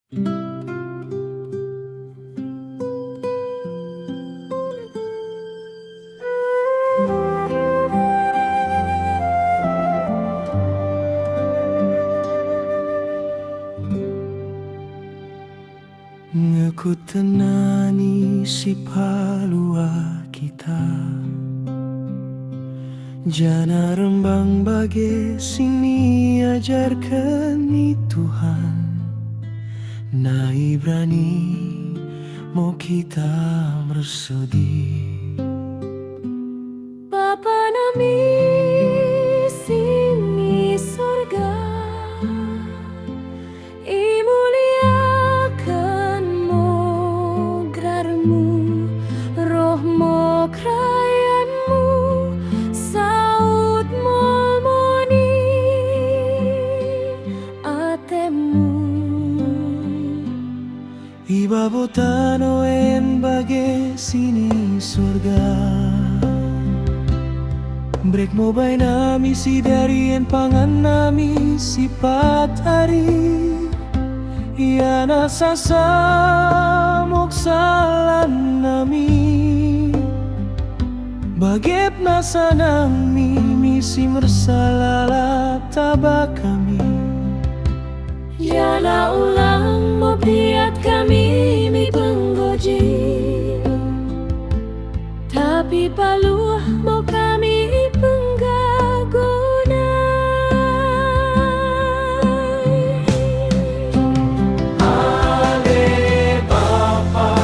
Ngekutenani si palua kita Jana rembang bagai sini ajarkan ni Tuhan Na Ibrani mau kita bersedih Bapa nami sini sorga imuliakanmu gelarmu rohmu kerayanmu saud molmoni atemu Iba botano en bagai sini surga Brek mo bay nami si darien pangan nami si patari Iya nasasamok salan nami Bagep nasa nami misi mersalala tabak kami Jana ulang mau biat kami mi penggoji Tapi paluah mau kami penggaguna Ale Bapa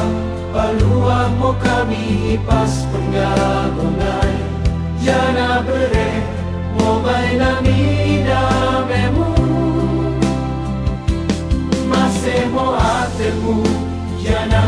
paluah mo kami pas penggagunay Jana bere mo bay nami damemu Masemo atemu Jana